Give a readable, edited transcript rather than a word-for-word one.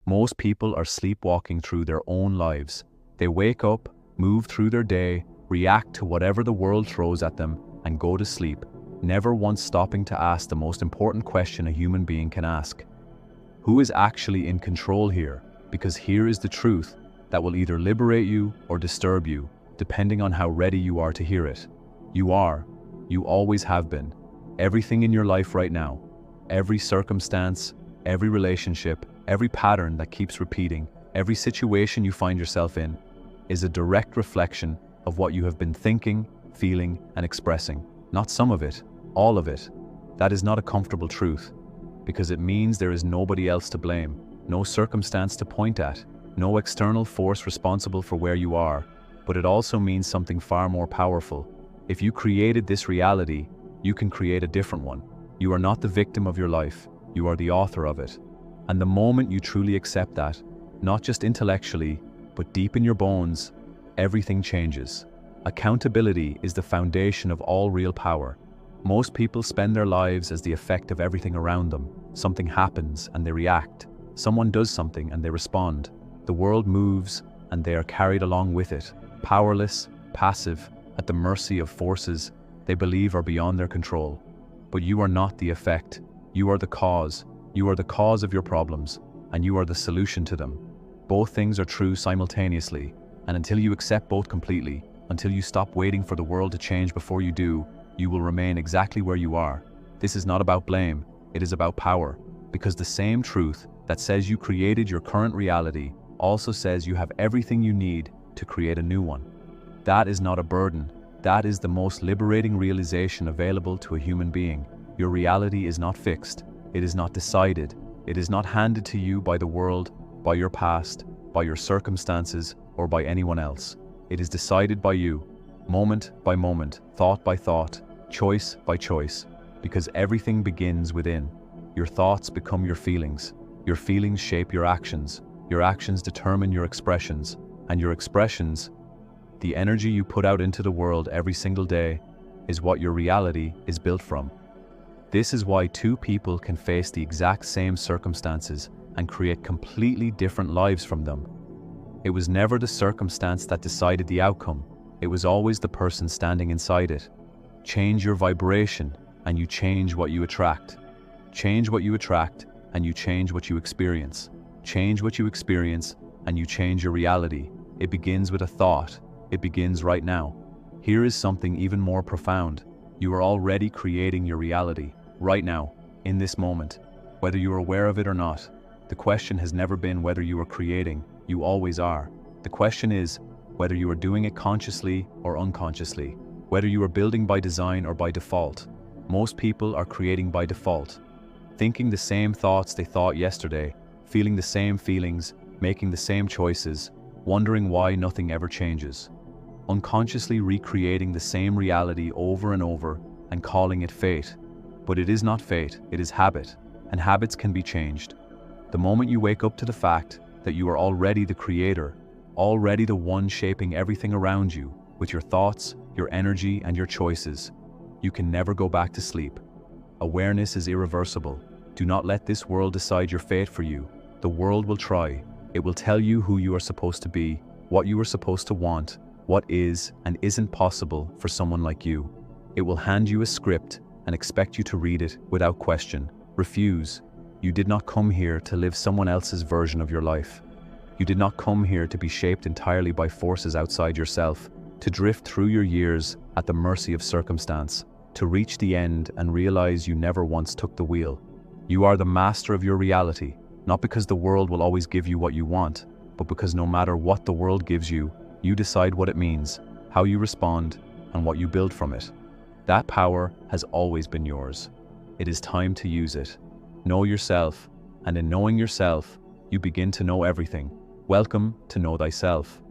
Most people are sleepwalking through their own lives. They wake up, move through their day, react to whatever the world throws at them, and go to sleep, never once stopping to ask the most important question a human being can ask. Who is actually in control here? Because here is the truth that will either liberate you or disturb you, depending on how ready you are to hear it. You are. You always have been. Everything in your life right now, every circumstance, every relationship, every pattern that keeps repeating, every situation you find yourself in, is a direct reflection of what you have been thinking, feeling, and expressing. Not some of it, all of it. That is not a comfortable truth, because it means there is nobody else to blame, no circumstance to point at, no external force responsible for where you are. But it also means something far more powerful. If you created this reality, you can create a different one. You are not the victim of your life, you are the author of it. And the moment you truly accept that, not just intellectually, but deep in your bones, everything changes. Accountability is the foundation of all real power. Most people spend their lives as the effect of everything around them. Something happens and they react. Someone does something and they respond. The world moves and they are carried along with it, powerless, passive, at the mercy of forces they believe are beyond their control. But you are not the effect. You are the cause. You are the cause of your problems, and you are the solution to them. Both things are true simultaneously, and until you accept both completely, until you stop waiting for the world to change before you do, you will remain exactly where you are. This is not about blame, it is about power, because the same truth that says you created your current reality also says you have everything you need to create a new one. That is not a burden, that is the most liberating realization available to a human being. Your reality is not fixed. It is not decided. It is not handed to you by the world, by your past, by your circumstances, or by anyone else. It is decided by you, moment by moment, thought by thought, choice by choice, because everything begins within. Your thoughts become your feelings shape your actions determine your expressions, and your expressions, the energy you put out into the world every single day, is what your reality is built from. This is why two people can face the exact same circumstances and create completely different lives from them. It was never the circumstance that decided the outcome. It was always the person standing inside it. Change your vibration and you change what you attract. Change what you attract and you change what you experience. Change what you experience and you change your reality. It begins with a thought. It begins right now. Here is something even more profound. You are already creating your reality. Right now, in this moment, whether you are aware of it or not. The question has never been whether you are creating, you always are. The question is whether you are doing it consciously or unconsciously, whether you are building by design or by default. Most people are creating by default, thinking the same thoughts they thought yesterday, feeling the same feelings, making the same choices, wondering why nothing ever changes. Unconsciously recreating the same reality over and over and calling it fate. But it is not fate, it is habit, and habits can be changed. The moment you wake up to the fact that you are already the creator, already the one shaping everything around you, with your thoughts, your energy, and your choices, you can never go back to sleep. Awareness is irreversible. Do not let this world decide your fate for you. The world will try. It will tell you who you are supposed to be, what you are supposed to want, what is and isn't possible for someone like you. It will hand you a script and expect you to read it without question. Refuse. You did not come here to live someone else's version of your life. You did not come here to be shaped entirely by forces outside yourself, to drift through your years at the mercy of circumstance, to reach the end and realize you never once took the wheel. You are the master of your reality, not because the world will always give you what you want, but because no matter what the world gives you, you decide what it means, how you respond, and what you build from it. That power has always been yours. It is time to use it. Know yourself, and in knowing yourself, you begin to know everything. Welcome to Know Thyself.